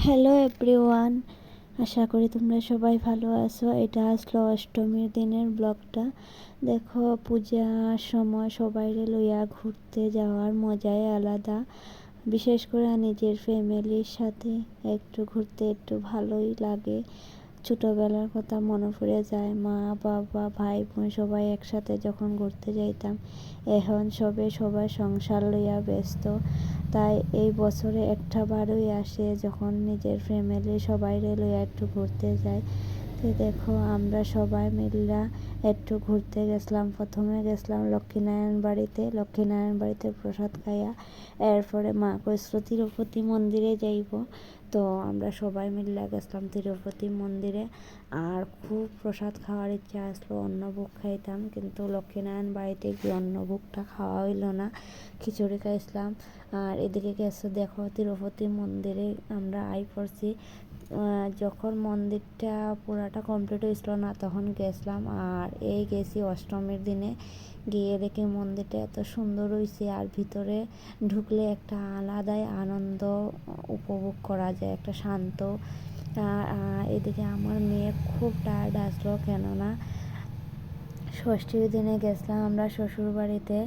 Hello everyone, আশা করি তোমরা সবাই ভালো আছো। এটা আসলো অষ্টমীর দিনের ব্লগটা। দেখো, পূজার সময় সবাইরে লইয়া ঘুরতে যাওয়ার মজাই আলাদা। বিশেষ করে নিজের ফ্যামিলির সাথে একটু ঘুরতে একটু ভালোই লাগে। ছোটোবেলার কথা মনে পড়ে যায়, মা বাবা ভাই বোন সবাই একসাথে যখন ঘুরতে যাইতাম। এখন সবাই সংসার লইয়া ব্যস্ত, তাই এই বছরে একটা বারই আসে যখন নিজের ফ্যামিলি সবাই লইয়া একটু ঘুরতে যায়। তো দেখো, আমরা সবাই মিললা একটু ঘুরতে গেছিলাম। প্রথমে গেছিলাম লক্ষ্মীনারায়ণ বাড়িতে প্রসাদ খাইয়া। এরপরে মা কইছিল তিরুপতি মন্দিরে যাইব, তো আমরা সবাই মিলে গেছিলাম তিরুপতি মন্দিরে। আর খুব প্রসাদ খাওয়ার ইচ্ছা আসলো, অন্নভোগ খাইতাম, কিন্তু লক্ষ্মীনারায়ণ বাড়িতে গিয়ে অন্নভোগটা খাওয়া হইল না, খিচুড়ি খাইছিলাম। আর এদিকে গেছে দেখো, তিরুপতি মন্দিরে আমরা পড়ছি। যখন মন্দিরটা পুরাটা কমপ্লিট হয়েছিল না, তখন গেছিলাম। আর গেছি অষ্টমীর দিনে, গিয়ে দেখি মন্দিরটা এত সুন্দর হয়েছে, আর ভিতরে ঢুকলে একটা আলাদাই আনন্দ উপভোগ করা যায়, একটা শান্ত। এদিকে আমার মেয়ে খুব টায়ার্ড আসলো, কেননা ষষ্ঠীর দিনে গেছিলাম আমরা শ্বশুরবাড়িতে।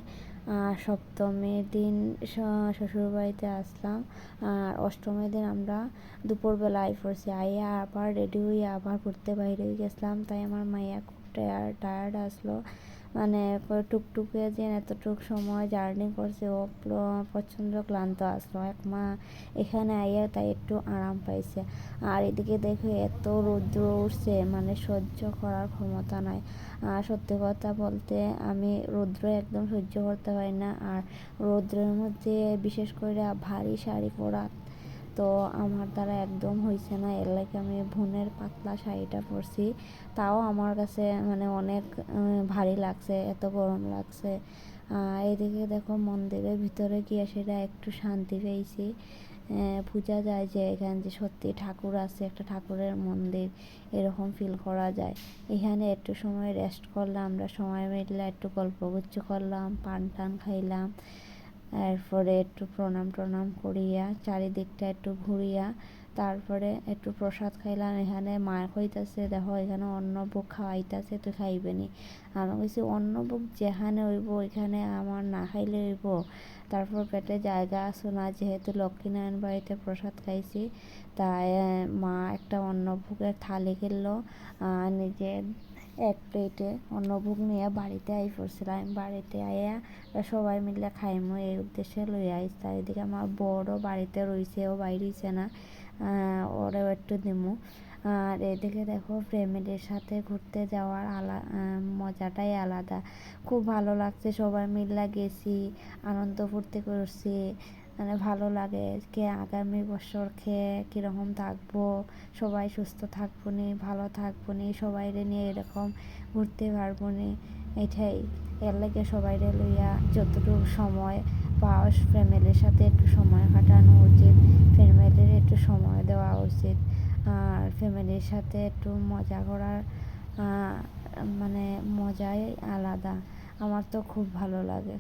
সপ্তমীর দিন শ্বশুরবাড়িতে আসলাম। আর অষ্টমীর দিন আমরা দুপুরবেলা পড়ছি। আবার রেডি হয়ে আবার ঘুরতে বাইরে গেছিলাম, তাই আমার মাইয়া খুব টায়ার্ড আসলো। মানে টুকটুকে যে এতটুক সময় জার্নি করছে, ও প্রচণ্ড ক্লান্ত আসলো। এক মা এখানে তাই একটু আরাম পাইছে। আর এদিকে দেখো, এত রৌদ্র উঠছে, মানে সহ্য করার ক্ষমতা নাই। আর সত্যি কথা বলতে, আমি রৌদ্র একদম সহ্য করতে পারি না। আর রৌদ্রের মধ্যে বিশেষ করে ভারী শাড়ি পরা তো আমার দ্বারা একদম হয়েছে না। এর লাগে আমি বোনের পাতলা শাড়িটা পরছি, তাও আমার কাছে মানে অনেক ভারী লাগছে, এত গরম লাগছে। এদিকে দেখো, মন্দিরের ভিতরে গিয়ে সেটা একটু শান্তি পেয়েছি। বোঝা যায় যে এখানে যে সত্যি ঠাকুর আছে, একটা ঠাকুরের মন্দির, এরকম ফিল করা যায়। এখানে একটু সময় রেস্ট করলাম, আমরা সময় মিললে একটু গল্পগুচ্ছ করলাম, পান টান খাইলাম। এরপরে একটু প্রণাম করিয়া চারিদিকটা একটু ঘুরিয়া তারপরে একটু প্রসাদ খাইলাম। এখানে মা কইতাছে, দেখো এখানে অন্নভোগ খাওয়াইতাছে, তুই খাইবে নি? আমি কইছি, অন্নভোগ যেখানে হইব ওইখানে আমার না খাইলে হইব? তারপর পেটে জায়গা আসো না, যেহেতু লক্ষ্মীনারায়ণ বাড়িতে প্রসাদ খাইছি, তাই মা একটা অন্নভোগের থালি কিনলো। নিজে এক প্লেটে অন্নভোগ নিয়ে বাড়িতে পড়ছিলাম। বাড়িতে সবাই মিলে খাইমো এই উদ্দেশ্যে লই আইস। তাই এদিকে আমার বড়ও বাড়িতে রয়েছে, ও বাইরে হইছে না, ওরেও একটু দিমু। আর এদিকে দেখো, ফ্যামিলির সাথে ঘুরতে যাওয়ার মজাটাই আলাদা। খুব ভালো লাগছে, সবাই মিলে গেছি, আনন্দ ফুর্তি করছি। মানে ভালো লাগে, আগামী বছর কীরকম থাকবো, সবাই সুস্থ থাকবো নি, ভালো থাকবো নি, সবাইরে নিয়ে এরকম ঘুরতে পারবো নি, এটাই। এর লাগে সবাইরে লইয়া যতটুকু সময় পাওয়া, ফ্যামিলির সাথে একটু সময় কাটানো উচিত, ফ্যামিলির একটু সময় দেওয়া উচিত। আর ফ্যামিলির সাথে একটু মজা করার মানে মজাই আলাদা। আমার তো খুব ভালো লাগে।